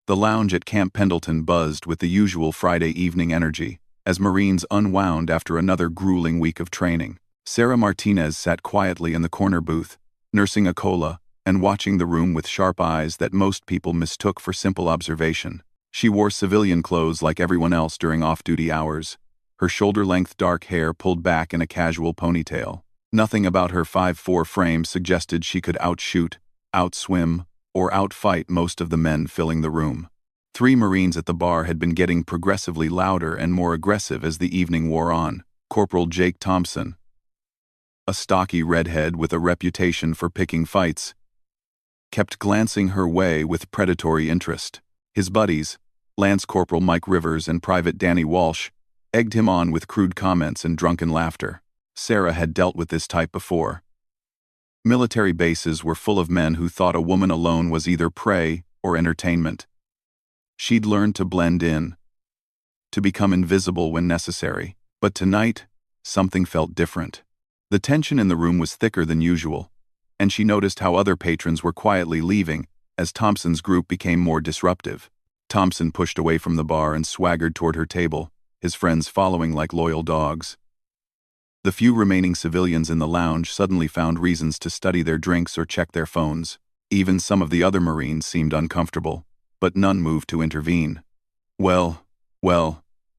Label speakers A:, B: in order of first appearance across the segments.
A: The lounge at Camp Pendleton buzzed with the usual Friday evening energy, as Marines unwound after another grueling week of training. Sarah Martinez sat quietly in the corner booth, nursing a cola, and watching the room with sharp eyes that most people mistook for simple observation. She wore civilian clothes like everyone else during off-duty hours, her shoulder-length dark hair pulled back in a casual ponytail. Nothing about her 5'4" frame suggested she could outshoot, outswim, or outfight most of the men filling the room. 3 Marines at the bar had been getting progressively louder and more aggressive as the evening wore on. Corporal Jake Thompson, a stocky redhead with a reputation for picking fights, kept glancing her way with predatory interest. His buddies, Lance Corporal Mike Rivers and Private Danny Walsh, egged him on with crude comments and drunken laughter. Sarah had dealt with this type before. Military bases were full of men who thought a woman alone was either prey or entertainment. She'd learned to blend in, to become invisible when necessary. But tonight, something felt different. The tension in the room was thicker than usual, and she noticed how other patrons were quietly leaving as Thompson's group became more disruptive. Thompson pushed away from the bar and swaggered toward her table, his friends following like loyal dogs. The few remaining civilians in the lounge suddenly found reasons to study their drinks or check their phones. Even some of the other Marines seemed uncomfortable, but none moved to intervene. Well,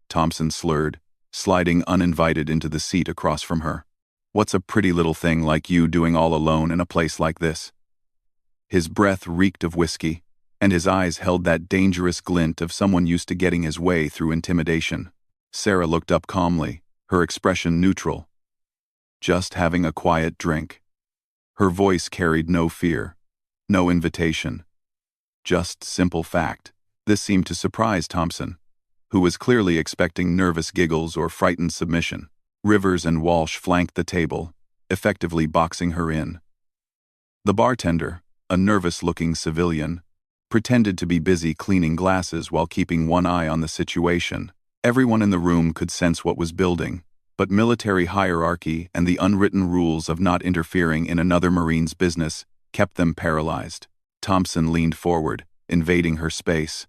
A: Thompson slurred, sliding uninvited into the seat across from her. What's a pretty little thing like you doing all alone in a place like this? His breath reeked of whiskey, and his eyes held that dangerous glint of someone used to getting his way through intimidation. Sarah looked up calmly, her expression neutral. Just having a quiet drink. Her voice carried no fear, no invitation. Just simple fact. This seemed to surprise Thompson, who was clearly expecting nervous giggles or frightened submission. Rivers and Walsh flanked the table, effectively boxing her in. The bartender, a nervous-looking civilian, pretended to be busy cleaning glasses while keeping one eye on the situation. Everyone in the room could sense what was building, but military hierarchy and the unwritten rules of not interfering in another Marine's business kept them paralyzed. Thompson leaned forward, invading her space.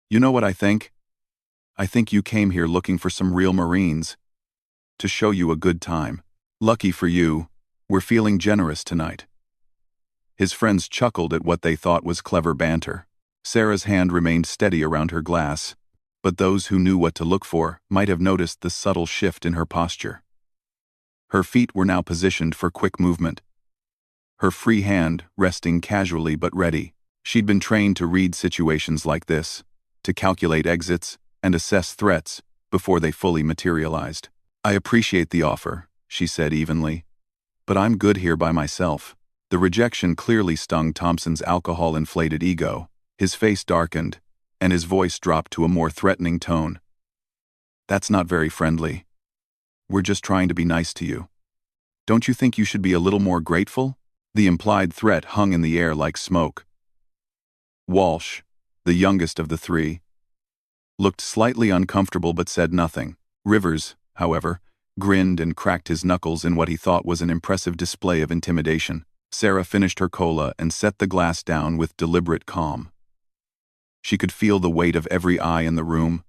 A: You know what I think? I think you came here looking for some real Marines. To show you a good time. Lucky for you, we're feeling generous tonight. His friends chuckled at what they thought was clever banter. Sarah's hand remained steady around her glass, but those who knew what to look for might have noticed the subtle shift in her posture. Her feet were now positioned for quick movement, her free hand resting casually but ready. She'd been trained to read situations like this, to calculate exits and assess threats before they fully materialized. I appreciate the offer, she said evenly, but I'm good here by myself. The rejection clearly stung Thompson's alcohol-inflated ego. His face darkened, and his voice dropped to a more threatening tone. That's not very friendly. We're just trying to be nice to you. Don't you think you should be a little more grateful? The implied threat hung in the air like smoke. Walsh, the youngest of the 3, looked slightly uncomfortable but said nothing. Rivers, however, grinned and cracked his knuckles in what he thought was an impressive display of intimidation. Sarah finished her cola and set the glass down with deliberate calm. She could feel the weight of every eye in the room,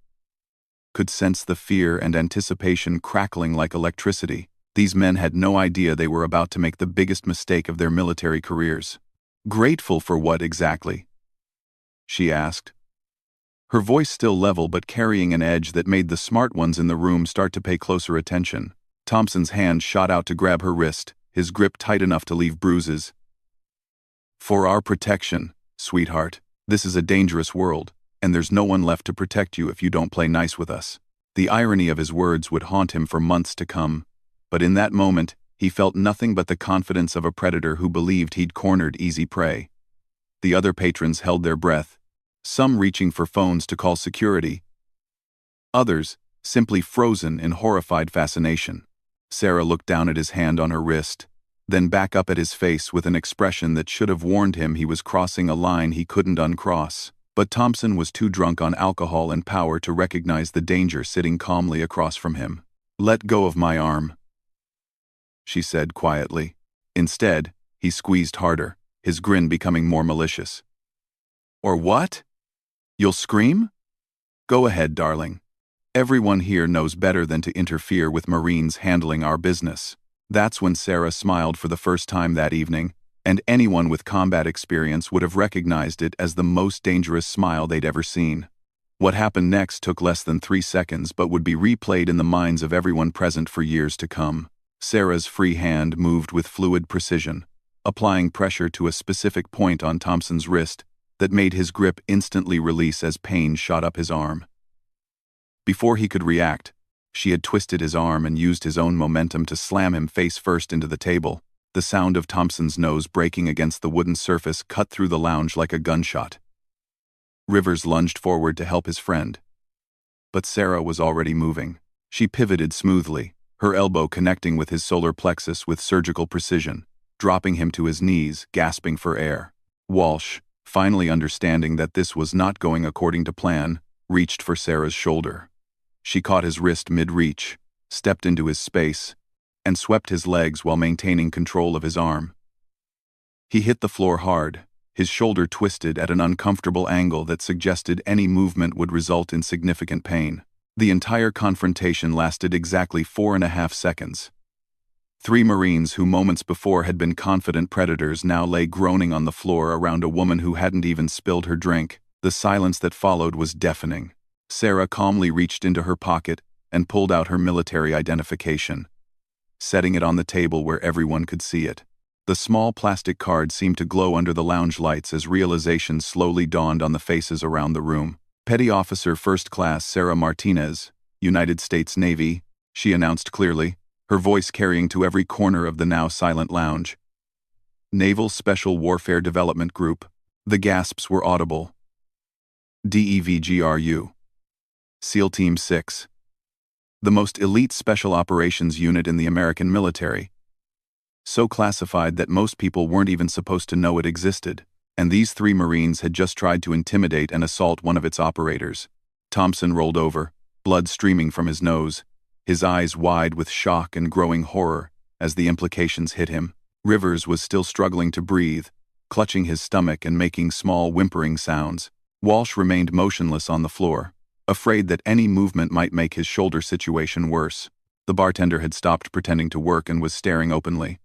A: could sense the fear and anticipation crackling like electricity. These men had no idea they were about to make the biggest mistake of their military careers. Grateful for what exactly? She asked. Her voice still level but carrying an edge that made the smart ones in the room start to pay closer attention. Thompson's hand shot out to grab her wrist, his grip tight enough to leave bruises. For our protection, sweetheart. This is a dangerous world, and there's no one left to protect you if you don't play nice with us. The irony of his words would haunt him for months to come, but in that moment, he felt nothing but the confidence of a predator who believed he'd cornered easy prey. The other patrons held their breath, some reaching for phones to call security, others simply frozen in horrified fascination. Sarah looked down at his hand on her wrist, then back up at his face with an expression that should have warned him he was crossing a line he couldn't uncross. But Thompson was too drunk on alcohol and power to recognize the danger sitting calmly across from him. Let go of my arm, she said quietly. Instead, he squeezed harder, his grin becoming more malicious. Or what? You'll scream? Go ahead, darling. Everyone here knows better than to interfere with Marines handling our business. That's when Sarah smiled for the first time that evening, and anyone with combat experience would have recognized it as the most dangerous smile they'd ever seen. What happened next took less than 3 seconds but would be replayed in the minds of everyone present for years to come. Sarah's free hand moved with fluid precision, applying pressure to a specific point on Thompson's wrist that made his grip instantly release as pain shot up his arm. Before he could react, she had twisted his arm and used his own momentum to slam him face first into the table. The sound of Thompson's nose breaking against the wooden surface cut through the lounge like a gunshot. Rivers lunged forward to help his friend. But Sarah was already moving. She pivoted smoothly, her elbow connecting with his solar plexus with surgical precision, dropping him to his knees, gasping for air. Walsh, finally understanding that this was not going according to plan, reached for Sarah's shoulder. She caught his wrist mid-reach, stepped into his space, and swept his legs while maintaining control of his arm. He hit the floor hard, his shoulder twisted at an uncomfortable angle that suggested any movement would result in significant pain. The entire confrontation lasted exactly 4.5 seconds. 3 Marines who moments before had been confident predators now lay groaning on the floor around a woman who hadn't even spilled her drink. The silence that followed was deafening. Sarah calmly reached into her pocket and pulled out her military identification, setting it on the table where everyone could see it. The small plastic card seemed to glow under the lounge lights as realization slowly dawned on the faces around the room. Petty Officer First Class Sarah Martinez, United States Navy, she announced clearly, her voice carrying to every corner of the now silent lounge. Naval Special Warfare Development Group. The gasps were audible. DEVGRU. SEAL Team 6. The most elite special operations unit in the American military. So classified that most people weren't even supposed to know it existed, and these 3 Marines had just tried to intimidate and assault one of its operators. Thompson rolled over, blood streaming from his nose, his eyes wide with shock and growing horror as the implications hit him. Rivers was still struggling to breathe, clutching his stomach and making small whimpering sounds. Walsh remained motionless on the floor, afraid that any movement might make his shoulder situation worse. The bartender had stopped pretending to work and was staring openly.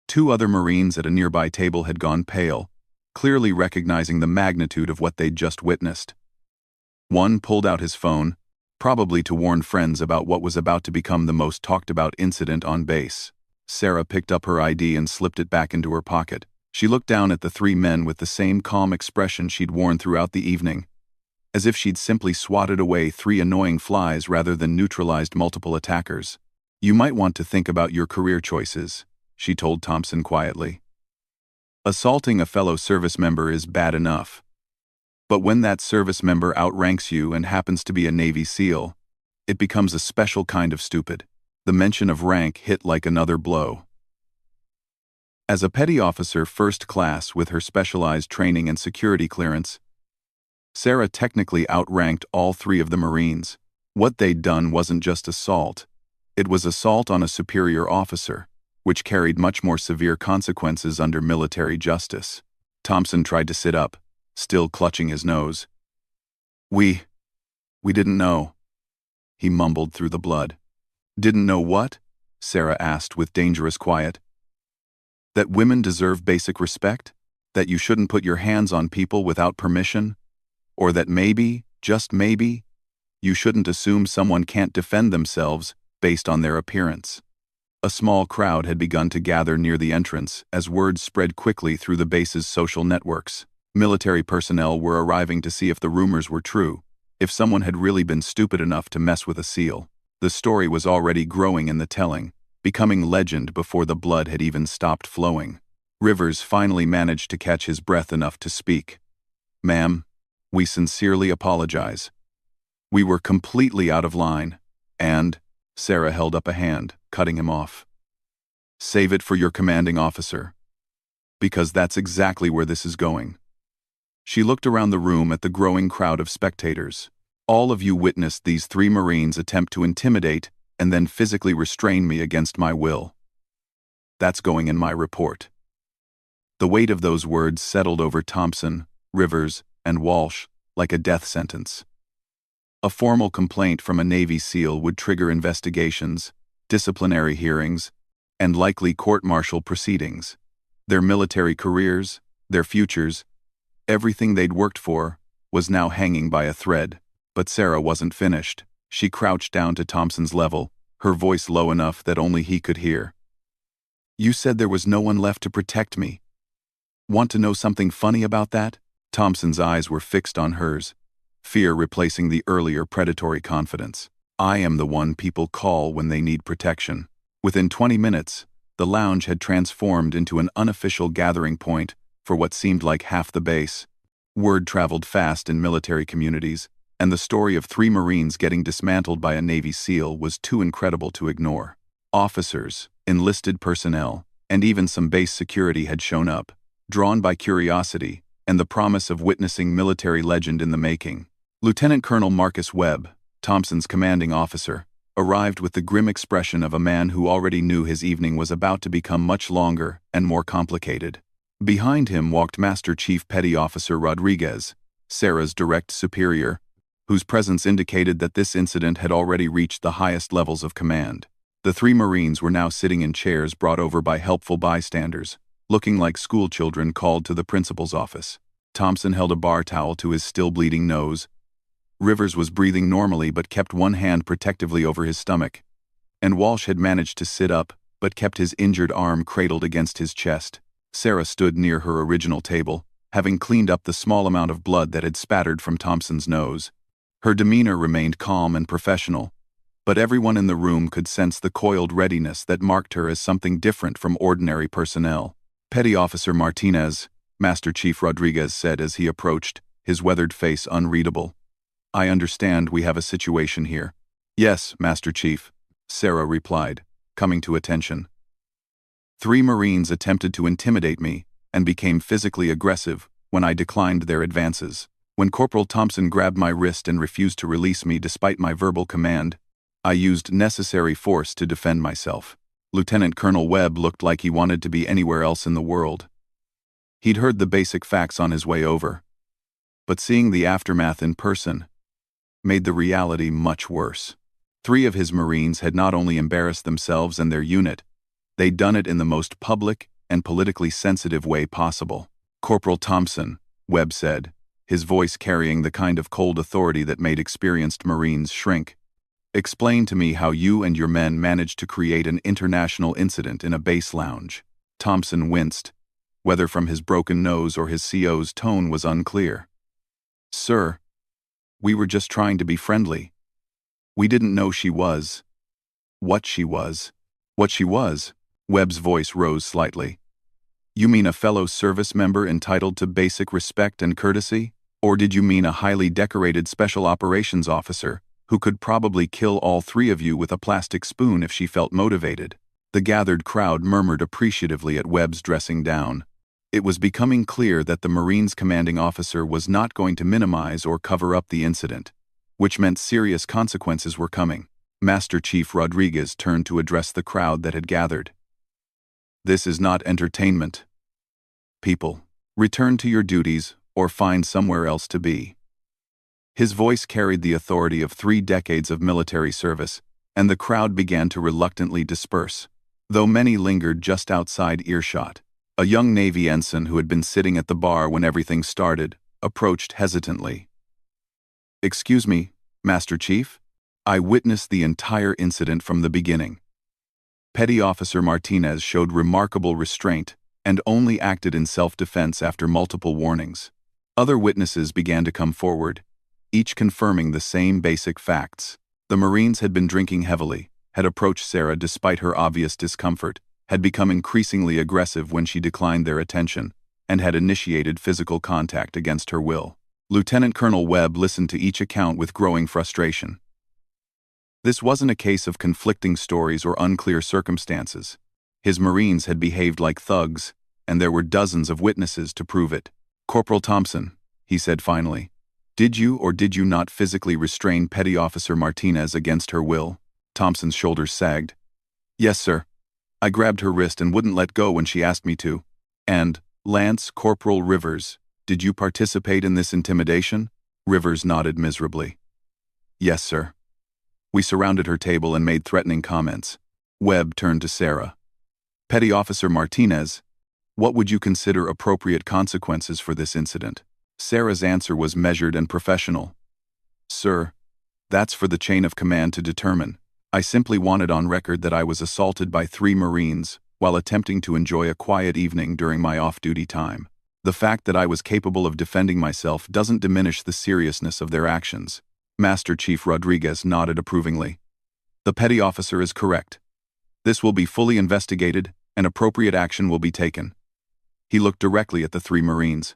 A: 2 other Marines at a nearby table had gone pale, clearly recognizing the magnitude of what they'd just witnessed. One pulled out his phone, probably to warn friends about what was about to become the most talked-about incident on base. Sarah picked up her ID and slipped it back into her pocket. She looked down at the 3 men with the same calm expression she'd worn throughout the evening, as if she'd simply swatted away 3 annoying flies rather than neutralized multiple attackers. "You might want to think about your career choices," she told Thompson quietly. "Assaulting a fellow service member is bad enough. But when that service member outranks you and happens to be a Navy SEAL, it becomes a special kind of stupid." The mention of rank hit like another blow. As a petty officer first class with her specialized training and security clearance, Sarah technically outranked all 3 of the Marines. What they'd done wasn't just assault. It was assault on a superior officer, which carried much more severe consequences under military justice. Thompson tried to sit up, still clutching his nose. We didn't know," he mumbled through the blood. "Didn't know what?" Sarah asked with dangerous quiet. "That women deserve basic respect? That you shouldn't put your hands on people without permission? Or that maybe, just maybe, you shouldn't assume someone can't defend themselves based on their appearance?" A small crowd had begun to gather near the entrance as word spread quickly through the base's social networks. Military personnel were arriving to see if the rumors were true, if someone had really been stupid enough to mess with a SEAL. The story was already growing in the telling, becoming legend before the blood had even stopped flowing. Rivers finally managed to catch his breath enough to speak. "Ma'am, we sincerely apologize. We were completely out of line, and," Sarah held up a hand, cutting him off. "Save it for your commanding officer. Because that's exactly where this is going." She looked around the room at the growing crowd of spectators. "All of you witnessed these 3 Marines attempt to intimidate and then physically restrain me against my will. That's going in my report." The weight of those words settled over Thompson, Rivers, and Walsh like a death sentence. A formal complaint from a Navy SEAL would trigger investigations, disciplinary hearings, and likely court-martial proceedings. Their military careers, their futures, everything they'd worked for, was now hanging by a thread. But Sarah wasn't finished. She crouched down to Thompson's level, her voice low enough that only he could hear. "You said there was no one left to protect me. Want to know something funny about that?" Thompson's eyes were fixed on hers, fear replacing the earlier predatory confidence. "I am the one people call when they need protection." Within 20 minutes, the lounge had transformed into an unofficial gathering point for what seemed like half the base. Word traveled fast in military communities, and the story of 3 Marines getting dismantled by a Navy SEAL was too incredible to ignore. Officers, enlisted personnel, and even some base security had shown up, drawn by curiosity and the promise of witnessing military legend in the making. Lieutenant Colonel Marcus Webb, Thompson's commanding officer, arrived with the grim expression of a man who already knew his evening was about to become much longer and more complicated. Behind him walked Master Chief Petty Officer Rodriguez, Sarah's direct superior, whose presence indicated that this incident had already reached the highest levels of command. The 3 Marines were now sitting in chairs brought over by helpful bystanders, looking like schoolchildren called to the principal's office. Thompson held a bar towel to his still bleeding nose. Rivers was breathing normally but kept one hand protectively over his stomach, and Walsh had managed to sit up but kept his injured arm cradled against his chest. Sarah stood near her original table, having cleaned up the small amount of blood that had spattered from Thompson's nose. Her demeanor remained calm and professional, but everyone in the room could sense the coiled readiness that marked her as something different from ordinary personnel. "Petty Officer Martinez," Master Chief Rodriguez said as he approached, his weathered face unreadable. "I understand we have a situation here." "Yes, Master Chief," Sarah replied, coming to attention. 3 Marines attempted to intimidate me and became physically aggressive when I declined their advances. When Corporal Thompson grabbed my wrist and refused to release me despite my verbal command, I used necessary force to defend myself. Lieutenant Colonel Webb looked like he wanted to be anywhere else in the world. He'd heard the basic facts on his way over, but seeing the aftermath in person made the reality much worse. 3 of his Marines had not only embarrassed themselves and their unit, they'd done it in the most public and politically sensitive way possible. "Corporal Thompson," Webb said, his voice carrying the kind of cold authority that made experienced Marines shrink, "explain to me how you and your men managed to create an international incident in a base lounge." Thompson winced. Whether from his broken nose or his CO's tone was unclear. "Sir, we were just trying to be friendly. We didn't know she was what she was." "What she was?" Webb's voice rose slightly. "You mean a fellow service member entitled to basic respect and courtesy? Or did you mean a highly decorated special operations officer who could probably kill all 3 of you with a plastic spoon if she felt motivated?" The gathered crowd murmured appreciatively at Webb's dressing down. It was becoming clear that the Marines' commanding officer was not going to minimize or cover up the incident, which meant serious consequences were coming. Master Chief Rodriguez turned to address the crowd that had gathered. "This is not entertainment. People, return to your duties or find somewhere else to be." His voice carried the authority of 3 decades of military service, and the crowd began to reluctantly disperse. Though many lingered just outside earshot, a young Navy ensign who had been sitting at the bar when everything started approached hesitantly. "Excuse me, Master Chief? I witnessed the entire incident from the beginning." Petty Officer Martinez showed remarkable restraint and only acted in self-defense after multiple warnings. Other witnesses began to come forward, each confirming the same basic facts. The Marines had been drinking heavily, had approached Sarah despite her obvious discomfort, had become increasingly aggressive when she declined their attention, and had initiated physical contact against her will. Lieutenant Colonel Webb listened to each account with growing frustration. This wasn't a case of conflicting stories or unclear circumstances. His Marines had behaved like thugs, and there were dozens of witnesses to prove it. "Corporal Thompson," he said finally, "did you or did you not physically restrain Petty Officer Martinez against her will?" Thompson's shoulders sagged. "Yes, sir. I grabbed her wrist and wouldn't let go when she asked me to." "And, Lance Corporal Rivers, did you participate in this intimidation?" Rivers nodded miserably. Yes, sir. We surrounded her table and made threatening comments. Webb turned to Sarah. Petty Officer Martinez, what would you consider appropriate consequences for this incident? Sarah's answer was measured and professional. Sir, that's for the chain of command to determine. I simply wanted on record that I was assaulted by 3 Marines while attempting to enjoy a quiet evening during my off-duty time. The fact that I was capable of defending myself doesn't diminish the seriousness of their actions. Master Chief Rodriguez nodded approvingly. The petty officer is correct. This will be fully investigated and appropriate action will be taken. He looked directly at the 3 Marines.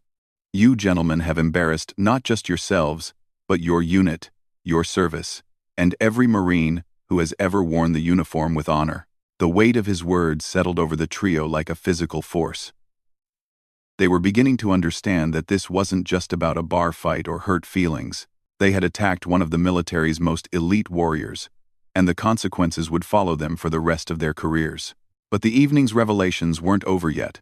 A: You gentlemen have embarrassed not just yourselves, but your unit, your service, and every Marine who has ever worn the uniform with honor. The weight of his words settled over the trio like a physical force. They were beginning to understand that this wasn't just about a bar fight or hurt feelings. They had attacked one of the military's most elite warriors, and the consequences would follow them for the rest of their careers. But the evening's revelations weren't over yet.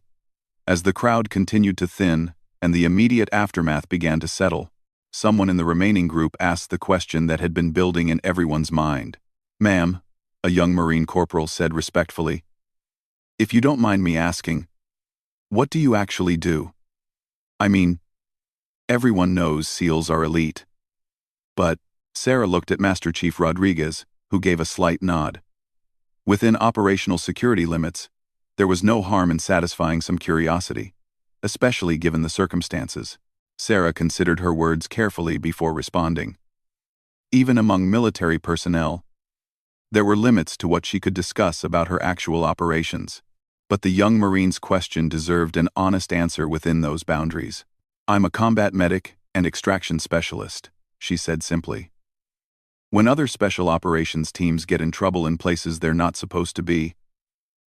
A: As the crowd continued to thin and the immediate aftermath began to settle, someone in the remaining group asked the question that had been building in everyone's mind. Ma'am, a young Marine corporal said respectfully, if you don't mind me asking, what do you actually do? I mean, everyone knows SEALs are elite. But, Sarah looked at Master Chief Rodriguez, who gave a slight nod. Within operational security limits, there was no harm in satisfying some curiosity, especially given the circumstances. Sarah considered her words carefully before responding. Even among military personnel, there were limits to what she could discuss about her actual operations. But the young Marine's question deserved an honest answer within those boundaries. I'm a combat medic and extraction specialist, she said simply. When other special operations teams get in trouble in places they're not supposed to be,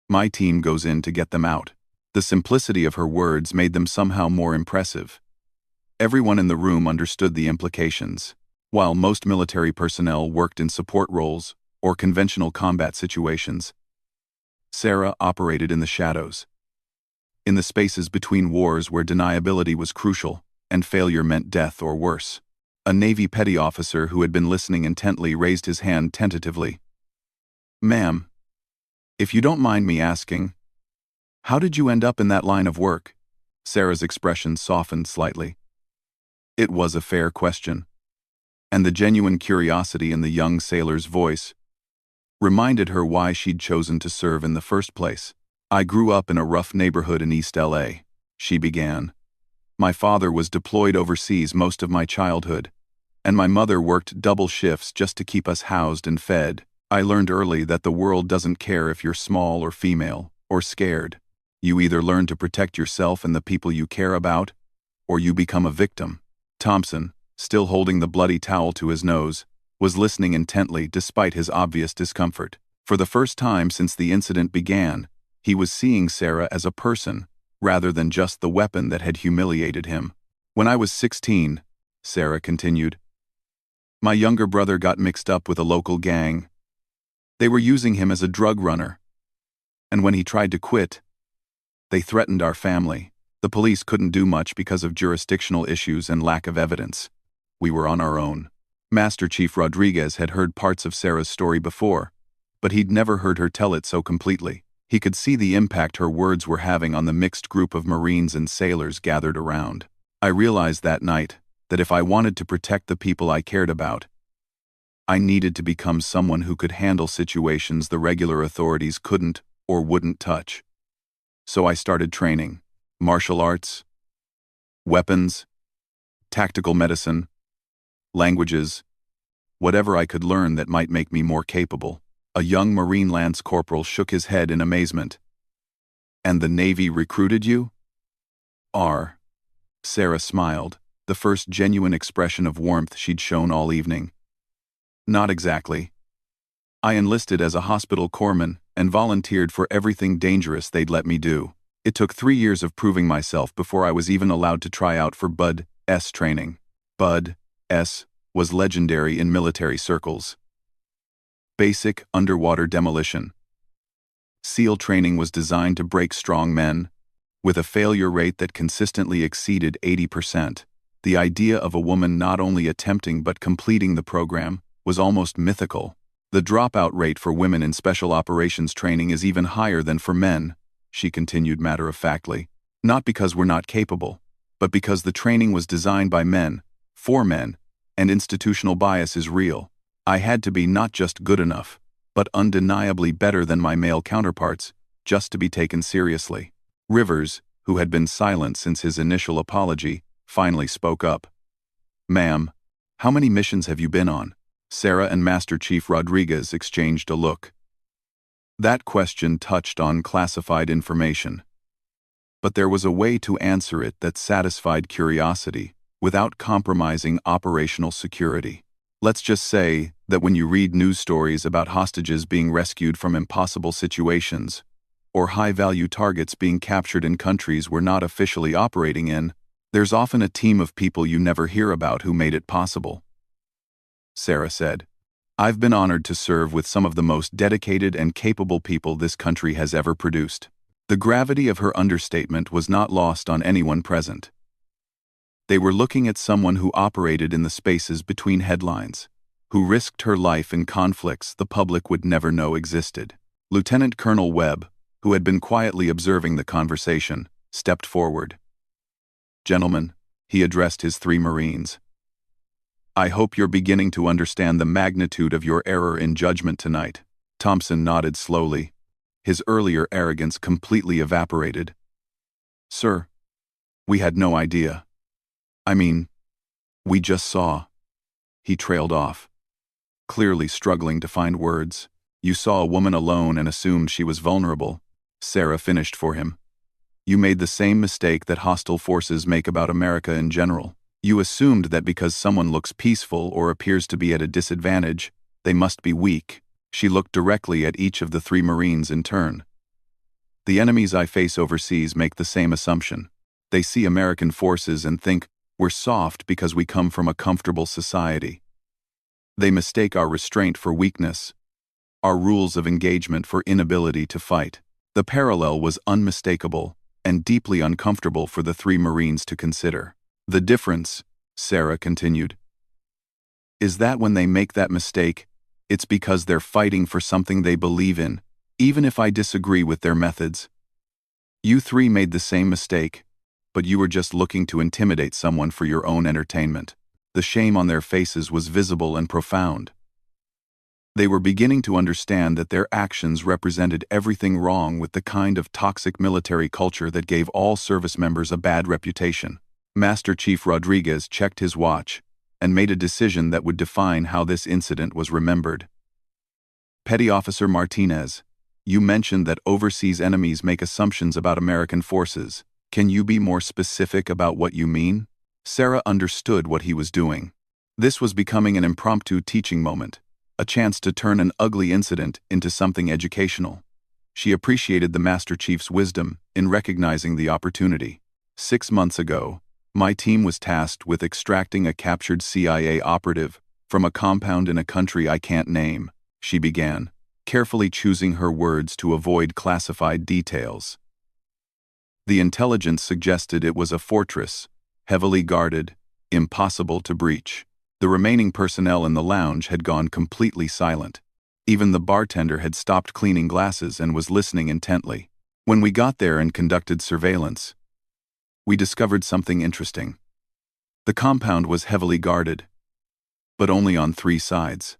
A: my team goes in to get them out. The simplicity of her words made them somehow more impressive. Everyone in the room understood the implications. While most military personnel worked in support roles or conventional combat situations, Sarah operated in the shadows. In the spaces between wars where deniability was crucial and failure meant death or worse. A Navy petty officer who had been listening intently raised his hand tentatively. Ma'am, if you don't mind me asking, how did you end up in that line of work? Sarah's expression softened slightly. It was a fair question, and the genuine curiosity in the young sailor's voice reminded her why she'd chosen to serve in the first place. I grew up in a rough neighborhood in East LA, she began. My father was deployed overseas most of my childhood, and my mother worked double shifts just to keep us housed and fed. I learned early that the world doesn't care if you're small or female, or scared. You either learn to protect yourself and the people you care about, or you become a victim. Thompson, still holding the bloody towel to his nose, was listening intently despite his obvious discomfort. For the first time since the incident began, he was seeing Sarah as a person, rather than just the weapon that had humiliated him. When I was 16, Sarah continued, my younger brother got mixed up with a local gang. They were using him as a drug runner. And when he tried to quit, they threatened our family. The police couldn't do much because of jurisdictional issues and lack of evidence. We were on our own. Master Chief Rodriguez had heard parts of Sarah's story before, but he'd never heard her tell it so completely. He could see the impact her words were having on the mixed group of Marines and sailors gathered around. I realized that night that if I wanted to protect the people I cared about, I needed to become someone who could handle situations the regular authorities couldn't or wouldn't touch. So I started training. Martial arts, weapons, tactical medicine, languages, whatever I could learn that might make me more capable. A young Marine Lance Corporal shook his head in amazement. And the Navy recruited you? Sarah smiled, the first genuine expression of warmth she'd shown all evening. Not exactly. I enlisted as a hospital corpsman and volunteered for everything dangerous they'd let me do. It took 3 years of proving myself before I was even allowed to try out for Bud S training. Bud S was legendary in military circles. Basic underwater demolition. SEAL training was designed to break strong men, with a failure rate that consistently exceeded 80%. The idea of a woman not only attempting but completing the program was almost mythical. The dropout rate for women in special operations training is even higher than for men, she continued matter-of-factly. Not because we're not capable, but because the training was designed by men, for men, and institutional bias is real. I had to be not just good enough, but undeniably better than my male counterparts, just to be taken seriously. Rivers, who had been silent since his initial apology, finally spoke up. "Ma'am, how many missions have you been on?" Sarah and Master Chief Rodriguez exchanged a look. That question touched on classified information. But there was a way to answer it that satisfied curiosity, without compromising operational security. Let's just say that when you read news stories about hostages being rescued from impossible situations, or high-value targets being captured in countries we're not officially operating in, there's often a team of people you never hear about who made it possible. Sarah said, "I've been honored to serve with some of the most dedicated and capable people this country has ever produced." The gravity of her understatement was not lost on anyone present. They were looking at someone who operated in the spaces between headlines, who risked her life in conflicts the public would never know existed. Lieutenant Colonel Webb, who had been quietly observing the conversation, stepped forward. "Gentlemen," he addressed his 3 Marines, "I hope you're beginning to understand the magnitude of your error in judgment tonight." Thompson nodded slowly. His earlier arrogance completely evaporated. "Sir, we had no idea. I mean, we just saw." He trailed off, clearly struggling to find words. "You saw a woman alone and assumed she was vulnerable." Sarah finished for him. "You made the same mistake that hostile forces make about America in general. You assumed that because someone looks peaceful or appears to be at a disadvantage, they must be weak." She looked directly at each of the 3 Marines in turn. "The enemies I face overseas make the same assumption. They see American forces and think we're soft because we come from a comfortable society. They mistake our restraint for weakness, our rules of engagement for inability to fight." The parallel was unmistakable and deeply uncomfortable for the 3 Marines to consider. "The difference," Sarah continued, "is that when they make that mistake, it's because they're fighting for something they believe in, even if I disagree with their methods. You 3 made the same mistake, but you were just looking to intimidate someone for your own entertainment." The shame on their faces was visible and profound. They were beginning to understand that their actions represented everything wrong with the kind of toxic military culture that gave all service members a bad reputation. Master Chief Rodriguez checked his watch and made a decision that would define how this incident was remembered. "Petty Officer Martinez, you mentioned that overseas enemies make assumptions about American forces. Can you be more specific about what you mean?" Sarah understood what he was doing. This was becoming an impromptu teaching moment, a chance to turn an ugly incident into something educational. She appreciated the Master Chief's wisdom in recognizing the opportunity. 6 months ago, my team was tasked with extracting a captured CIA operative from a compound in a country I can't name, she began, carefully choosing her words to avoid classified details. The intelligence suggested it was a fortress, heavily guarded, impossible to breach. The remaining personnel in the lounge had gone completely silent. Even the bartender had stopped cleaning glasses and was listening intently. When we got there and conducted surveillance, we discovered something interesting. The compound was heavily guarded, but only on 3 sides.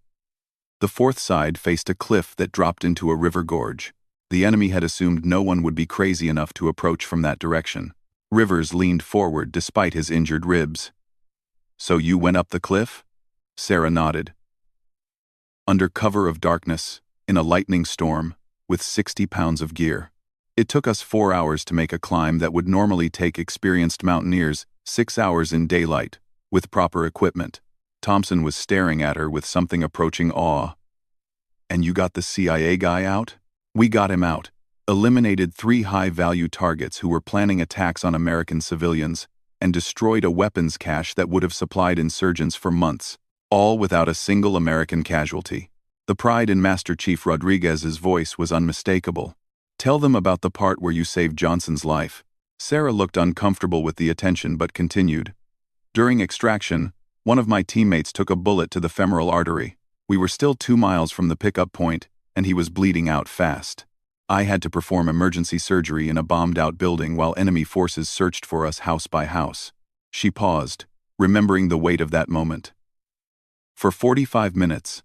A: The 4th side faced a cliff that dropped into a river gorge. The enemy had assumed no one would be crazy enough to approach from that direction. Rivers leaned forward despite his injured ribs. "So you went up the cliff?" Sarah nodded. "Under cover of darkness, in a lightning storm, with 60 pounds of gear. It took us 4 hours to make a climb that would normally take experienced mountaineers 6 hours in daylight, with proper equipment." Thompson was staring at her with something approaching awe. "And you got the CIA guy out?" "We got him out. Eliminated 3 high-value targets who were planning attacks on American civilians, and destroyed a weapons cache that would have supplied insurgents for months, all without a single American casualty." The pride in Master Chief Rodriguez's voice was unmistakable. "Tell them about the part where you saved Johnson's life." Sarah looked uncomfortable with the attention but continued. During extraction, one of my teammates took a bullet to the femoral artery. We were still 2 miles from the pickup point, and he was bleeding out fast. I had to perform emergency surgery in a bombed-out building while enemy forces searched for us house by house. She paused, remembering the weight of that moment. For 45 minutes,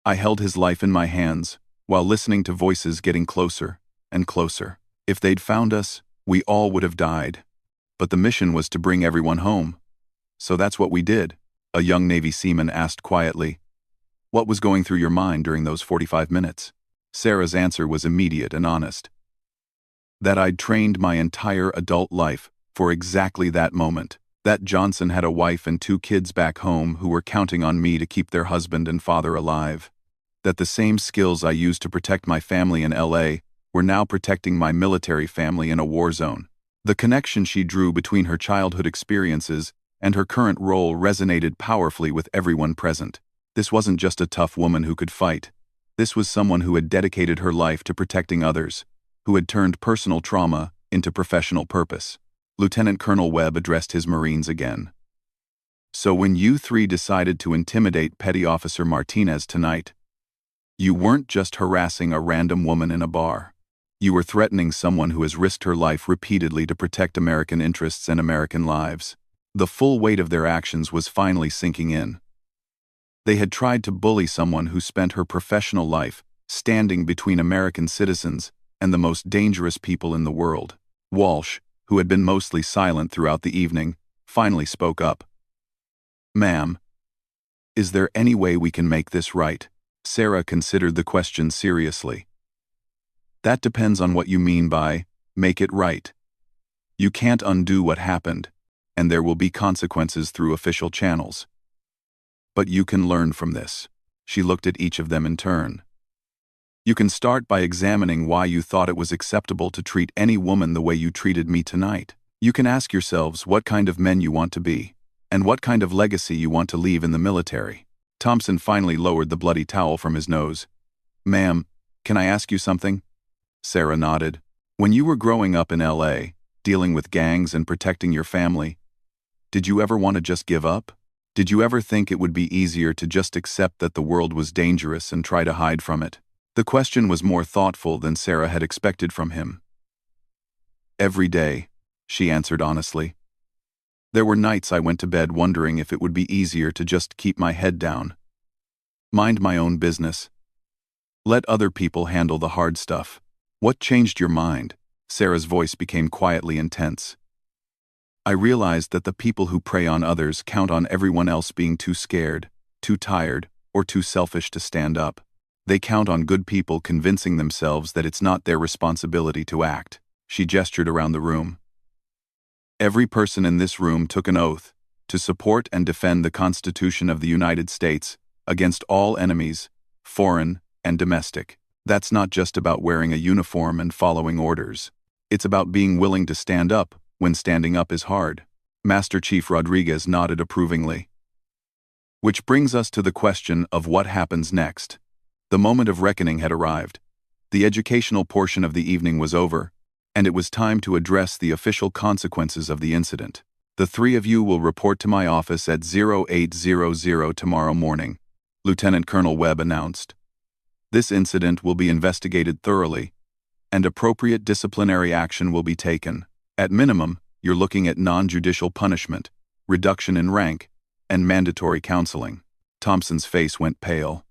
A: I held his life in my hands, while listening to voices getting closer and closer. If they'd found us, we all would have died. But the mission was to bring everyone home. So that's what we did, a young Navy seaman asked quietly. What was going through your mind during those 45 minutes? Sarah's answer was immediate and honest. That I'd trained my entire adult life for exactly that moment. That Johnson had a wife and 2 kids back home who were counting on me to keep their husband and father alive. That the same skills I used to protect my family in LA were now protecting my military family in a war zone. The connection she drew between her childhood experiences and her current role resonated powerfully with everyone present. This wasn't just a tough woman who could fight. This was someone who had dedicated her life to protecting others, who had turned personal trauma into professional purpose. Lieutenant Colonel Webb addressed his Marines again. So when you 3 decided to intimidate Petty Officer Martinez tonight, you weren't just harassing a random woman in a bar. You were threatening someone who has risked her life repeatedly to protect American interests and American lives. The full weight of their actions was finally sinking in. They had tried to bully someone who spent her professional life standing between American citizens and the most dangerous people in the world. Walsh, who had been mostly silent throughout the evening, finally spoke up. Ma'am, is there any way we can make this right? Sarah considered the question seriously. That depends on what you mean by make it right. You can't undo what happened, and there will be consequences through official channels. But you can learn from this. She looked at each of them in turn. You can start by examining why you thought it was acceptable to treat any woman the way you treated me tonight. You can ask yourselves what kind of men you want to be, and what kind of legacy you want to leave in the military. Thompson finally lowered the bloody towel from his nose. Ma'am, can I ask you something? Sarah nodded. When you were growing up in LA, dealing with gangs and protecting your family, did you ever want to just give up? Did you ever think it would be easier to just accept that the world was dangerous and try to hide from it? The question was more thoughtful than Sarah had expected from him. Every day, she answered honestly. There were nights I went to bed wondering if it would be easier to just keep my head down. Mind my own business. Let other people handle the hard stuff. What changed your mind? Sarah's voice became quietly intense. I realized that the people who prey on others count on everyone else being too scared, too tired, or too selfish to stand up. They count on good people convincing themselves that it's not their responsibility to act. She gestured around the room. Every person in this room took an oath to support and defend the Constitution of the United States against all enemies, foreign and domestic. That's not just about wearing a uniform and following orders. It's about being willing to stand up when standing up is hard. Master Chief Rodriguez nodded approvingly. Which brings us to the question of what happens next. The moment of reckoning had arrived. The educational portion of the evening was over, and it was time to address the official consequences of the incident. The 3 of you will report to my office at 0800 tomorrow morning, Lieutenant Colonel Webb announced. This incident will be investigated thoroughly, and appropriate disciplinary action will be taken. At minimum, you're looking at non-judicial punishment, reduction in rank, and mandatory counseling. Thompson's face went pale.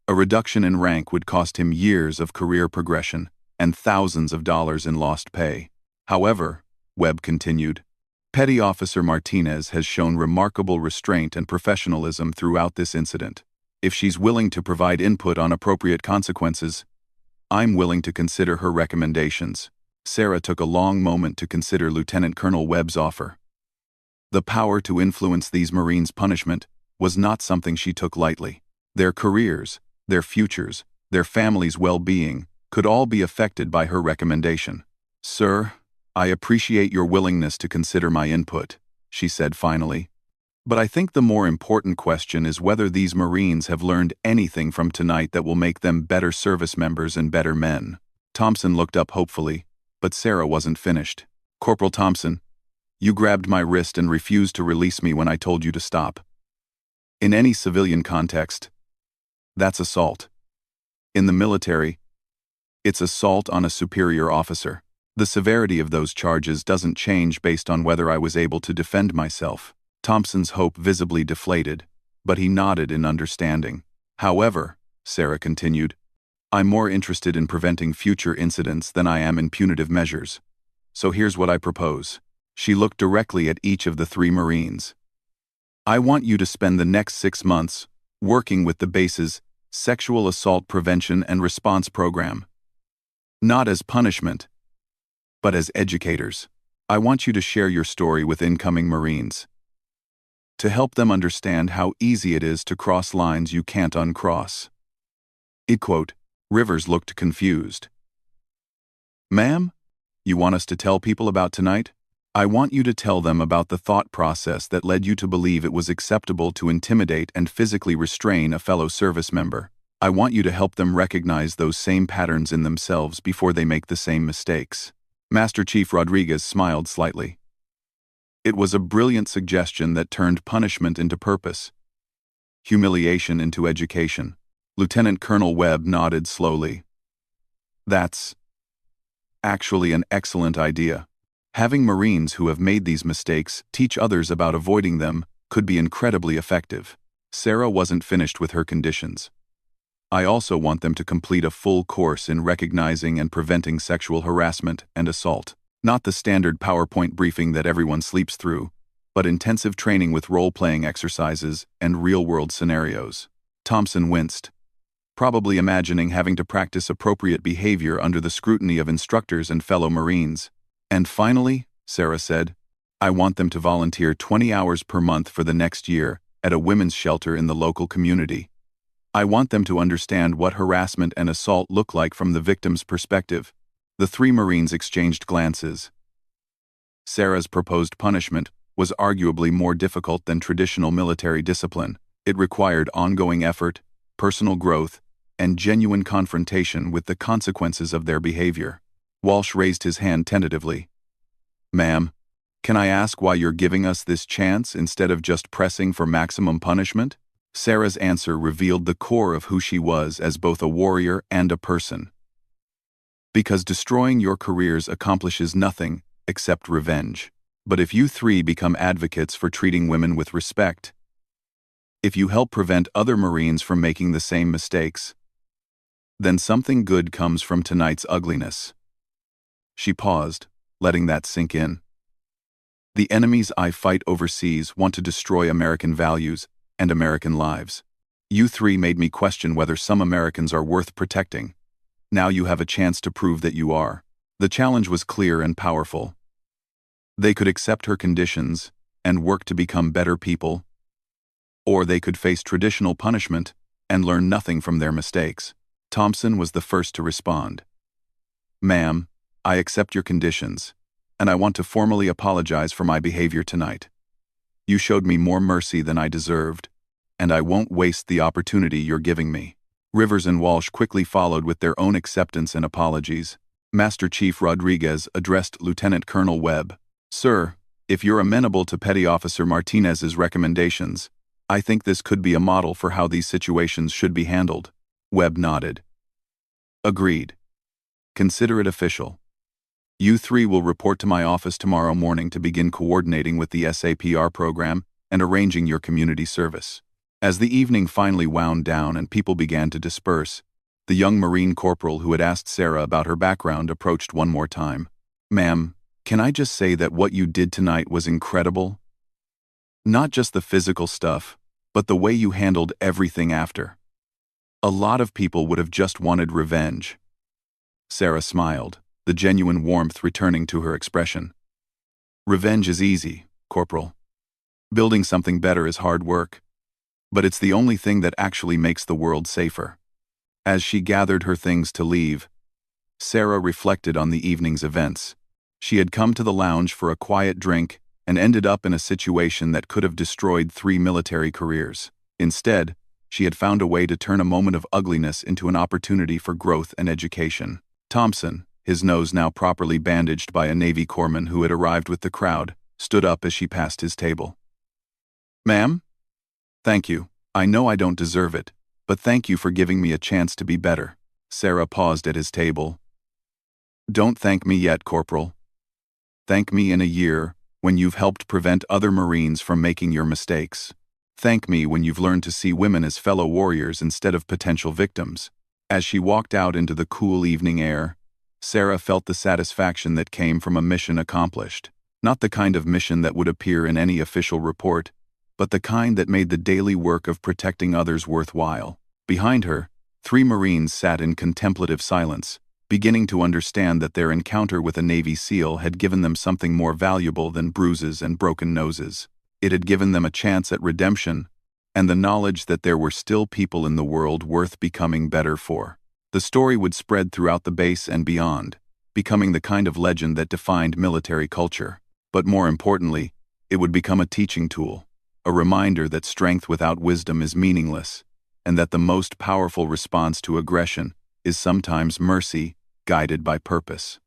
A: A reduction in rank would cost him years of career progression and thousands of dollars in lost pay. However, Webb continued, Petty Officer Martinez has shown remarkable restraint and professionalism throughout this incident. If she's willing to provide input on appropriate consequences, I'm willing to consider her recommendations. Sarah took a long moment to consider Lieutenant Colonel Webb's offer. The power to influence these Marines' punishment was not something she took lightly. Their careers, their futures, their families' well-being could all be affected by her recommendation. Sir, I appreciate your willingness to consider my input, she said finally. But I think the more important question is whether these Marines have learned anything from tonight that will make them better service members and better men. Thompson looked up hopefully, but Sarah wasn't finished. Corporal Thompson, You grabbed my wrist and refused to release me when I told you to stop. In any civilian context, that's assault. In the military, it's assault on a superior officer. The severity of those charges doesn't change based on whether I was able to defend myself. Thompson's hope visibly deflated, but he nodded in understanding. However, Sarah continued, I'm more interested in preventing future incidents than I am in punitive measures. So here's what I propose. She looked directly at each of the 3 Marines. I want you to spend the next 6 months working with the base's Sexual Assault Prevention and Response Program. Not as punishment, but as educators. I want you to share your story with incoming Marines, to help them understand how easy it is to cross lines you can't uncross. Quote. Rivers looked confused. Ma'am, you want us to tell people about tonight? I want you to tell them about the thought process that led you to believe it was acceptable to intimidate and physically restrain a fellow service member. I want you to help them recognize those same patterns in themselves before they make the same mistakes. Master Chief Rodriguez smiled slightly. It was a brilliant suggestion that turned punishment into purpose, humiliation into education. Lieutenant Colonel Webb nodded slowly. That's actually an excellent idea. Having Marines who have made these mistakes teach others about avoiding them could be incredibly effective. Sarah wasn't finished with her conditions. I also want them to complete a full course in recognizing and preventing sexual harassment and assault. Not the standard PowerPoint briefing that everyone sleeps through, but intensive training with role-playing exercises and real-world scenarios. Thompson winced, probably imagining having to practice appropriate behavior under the scrutiny of instructors and fellow Marines. And finally, Sarah said, I want them to volunteer 20 hours per month for the next year at a women's shelter in the local community. I want them to understand what harassment and assault look like from the victim's perspective. The 3 Marines exchanged glances. Sarah's proposed punishment was arguably more difficult than traditional military discipline. It required ongoing effort, personal growth, and genuine confrontation with the consequences of their behavior. Walsh raised his hand tentatively. Ma'am, can I ask why you're giving us this chance instead of just pressing for maximum punishment? Sarah's answer revealed the core of who she was as both a warrior and a person. Because destroying your careers accomplishes nothing except revenge. But if you 3 become advocates for treating women with respect, if you help prevent other Marines from making the same mistakes, then something good comes from tonight's ugliness. She paused, letting that sink in. The enemies I fight overseas want to destroy American values and American lives. You 3 made me question whether some Americans are worth protecting. Now you have a chance to prove that you are. The challenge was clear and powerful. They could accept her conditions and work to become better people, or they could face traditional punishment and learn nothing from their mistakes. Thompson was the first to respond. Ma'am, I accept your conditions, and I want to formally apologize for my behavior tonight. You showed me more mercy than I deserved, and I won't waste the opportunity you're giving me. Rivers and Walsh quickly followed with their own acceptance and apologies. Master Chief Rodriguez addressed Lieutenant Colonel Webb. Sir, if you're amenable to Petty Officer Martinez's recommendations, I think this could be a model for how these situations should be handled. Webb nodded. Agreed. Consider it official. You 3 will report to my office tomorrow morning to begin coordinating with the SAPR program and arranging your community service. As the evening finally wound down and people began to disperse, the young Marine corporal who had asked Sarah about her background approached one more time. Ma'am, can I just say that what you did tonight was incredible? Not just the physical stuff, but the way you handled everything after. A lot of people would have just wanted revenge. Sarah smiled, the genuine warmth returning to her expression. Revenge is easy, Corporal. Building something better is hard work. But it's the only thing that actually makes the world safer. As she gathered her things to leave, Sarah reflected on the evening's events. She had come to the lounge for a quiet drink and ended up in a situation that could have destroyed 3 military careers. Instead, she had found a way to turn a moment of ugliness into an opportunity for growth and education. Thompson, his nose now properly bandaged by a Navy corpsman who had arrived with the crowd, stood up as she passed his table. "Ma'am? Thank you. I know I don't deserve it, but thank you for giving me a chance to be better." Sarah paused at his table. "Don't thank me yet, Corporal. Thank me in a year, when you've helped prevent other Marines from making your mistakes. Thank me when you've learned to see women as fellow warriors instead of potential victims." As she walked out into the cool evening air, Sarah felt the satisfaction that came from a mission accomplished. Not the kind of mission that would appear in any official report, but the kind that made the daily work of protecting others worthwhile. Behind her, 3 Marines sat in contemplative silence, beginning to understand that their encounter with a Navy SEAL had given them something more valuable than bruises and broken noses. It had given them a chance at redemption, and the knowledge that there were still people in the world worth becoming better for. The story would spread throughout the base and beyond, becoming the kind of legend that defined military culture. But more importantly, it would become a teaching tool, a reminder that strength without wisdom is meaningless, and that the most powerful response to aggression is sometimes mercy, guided by purpose.